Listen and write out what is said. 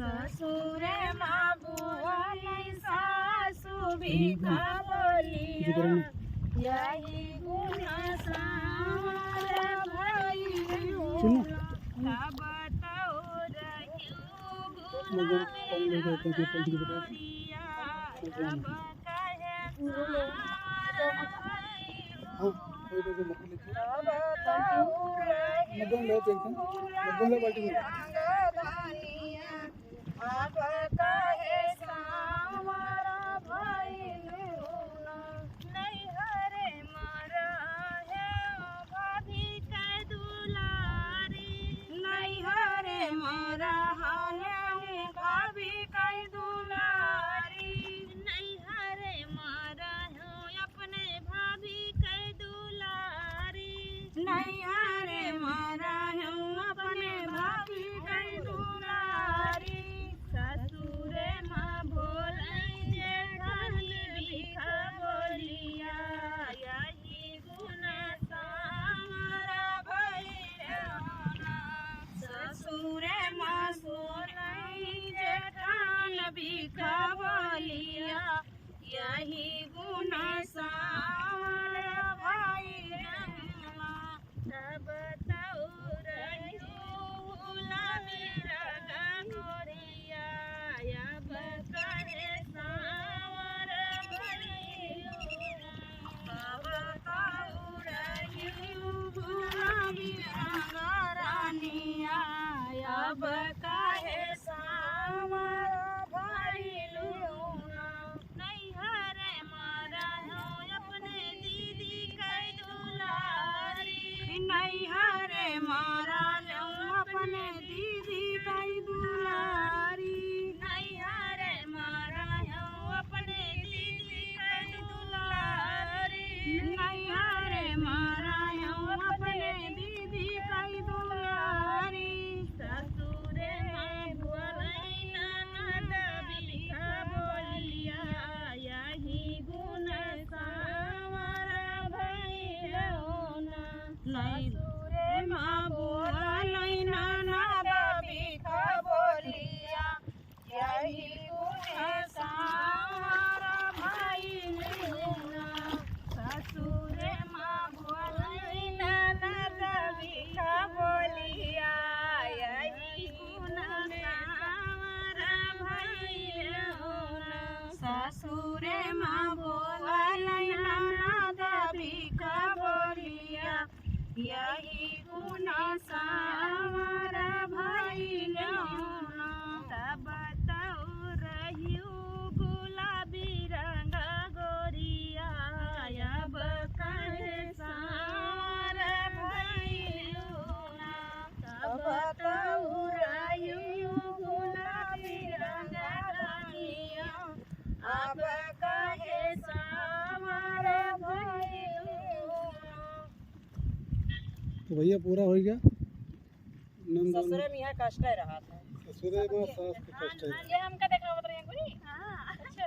ससुरे माँ बुआ नहीं सासु भीखा बोलिया यही गुना सारा भाई बताओ अब काहे सावरा भइल नहीं हरे मरा है भाभी के दुलारी नहीं हरे मरा है भाभी के दुलारी नहीं हरे मरा हो अपने भाभी के दुलारी नहीं हरे मरा हो अपने भाभी के दुलारी ससुरे माँ बोले जेठानी भीखा बोलिया यही गुना सावरा भइल ससुरे माँ बोले जेठान भीखा बोलिया यही गुना सावरा भइल बताओ रहियो गुलाबी रंग गोरिया अब काहे सावरा भइल बताओ रहियो गुलाबी रंग रानिया अब काहे सावरा भइल नहीं हरे मारा हो अपने दीदी के दुलारी नहीं हरे मारा लो अपने दीदी के दुलारी नहीं हरे मारा हो अपने दीदी के दुलारी नहीं हरे मारा हो अपने दीदी के दुलारी ससुरे माँ बोले ननद भीखा बोलिया यही गुण सावरा भइल ससुरे माँ बोले ननद भीखा बोलिया यही गुण सावरा भइल ससुरे माँ बोले ननद भीखा बोलिया यही गुण सावरा भइल ससुरे माँ बोले ननद भीखा बोलिया यही गुण सावरा भइल बताओ रहियो गुलाबी रंग गोरिया अब काहे सावरा भइल बताओ रहियो गुलाबी रंग रानिया अब काहे सावरा भइल तो भैया पूरा हो गया। ससुरे में यहाँ कष्ट रहा था ससुरे में सास का कष्ट है। ये हमका देखा बता रहे हैं कोई। हाँ अच्छा